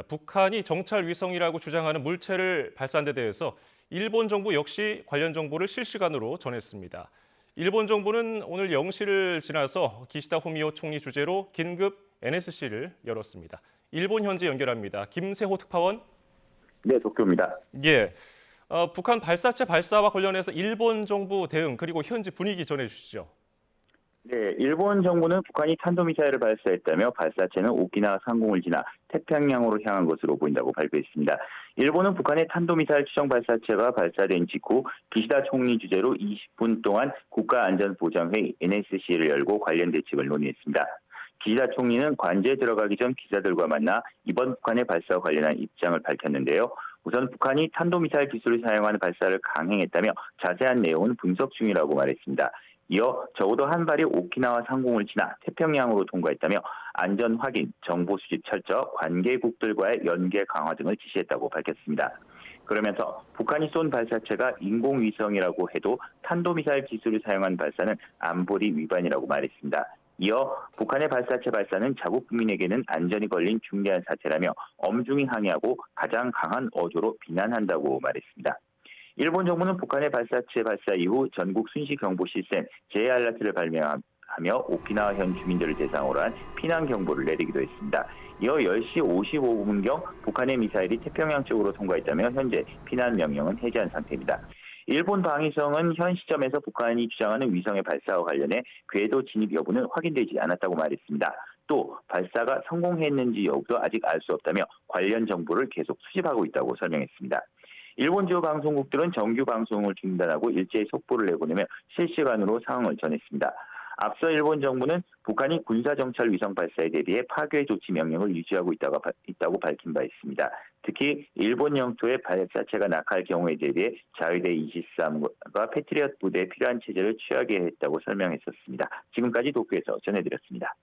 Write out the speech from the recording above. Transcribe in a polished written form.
북한이 정찰 위성이라고 주장하는 물체를 발사한 데 대해서 일본 정부 역시 관련 정보를 실시간으로 전했습니다. 일본 정부는 오늘 0시를 지나서 기시다 후미오 총리 주재로 긴급 NSC를 열었습니다. 일본 현지 연결합니다. 김세호 특파원. 네, 도쿄입니다. 예, 북한 발사체 발사와 관련해서 일본 정부 대응 그리고 현지 분위기 전해주시죠. 네, 일본 정부는 북한이 탄도미사일을 발사했다며 발사체는 오키나와 상공을 지나 태평양으로 향한 것으로 보인다고 발표했습니다. 일본은 북한의 탄도미사일 추정 발사체가 발사된 직후 기시다 총리 주재로 20분 동안 국가안전보장회의 NSC를 열고 관련 대책을 논의했습니다. 기시다 총리는 관저에 들어가기 전 기자들과 만나 이번 북한의 발사와 관련한 입장을 밝혔는데요. 우선 북한이 탄도미사일 기술을 사용하는 발사를 강행했다며 자세한 내용은 분석 중이라고 말했습니다. 이어 적어도 한 발이 오키나와 상공을 지나 태평양으로 통과했다며 안전 확인, 정보 수집 철저, 관계국들과의 연계 강화 등을 지시했다고 밝혔습니다. 그러면서 북한이 쏜 발사체가 인공위성이라고 해도 탄도미사일 기술을 사용한 발사는 안보리 위반이라고 말했습니다. 이어 북한의 발사체 발사는 자국 국민에게는 안전이 걸린 중대한 사태라며 엄중히 항의하고 가장 강한 어조로 비난한다고 말했습니다. 일본 정부는 북한의 발사체 발사 이후 전국 순시경보 시스템 J-알라트를 발명하며 오키나와 현 주민들을 대상으로 한 피난 경보를 내리기도 했습니다. 이어 10시 55분경 북한의 미사일이 태평양 쪽으로 통과했다며 현재 피난 명령은 해제한 상태입니다. 일본 방위성은 현 시점에서 북한이 주장하는 위성의 발사와 관련해 궤도 진입 여부는 확인되지 않았다고 말했습니다. 또 발사가 성공했는지 여부도 아직 알 수 없다며 관련 정보를 계속 수집하고 있다고 설명했습니다. 일본 주요 방송국들은 정규 방송을 중단하고 일제히 속보를 내보내며 실시간으로 상황을 전했습니다. 앞서 일본 정부는 북한이 군사정찰 위성 발사에 대비해 파괴 조치 명령을 유지하고 있다고 밝힌 바 있습니다. 특히 일본 영토에 발사체가 낙할 경우에 대비해 자위대 23과 패트리엇 부대에 필요한 체제를 취하게 했다고 설명했었습니다. 지금까지 도쿄에서 전해드렸습니다.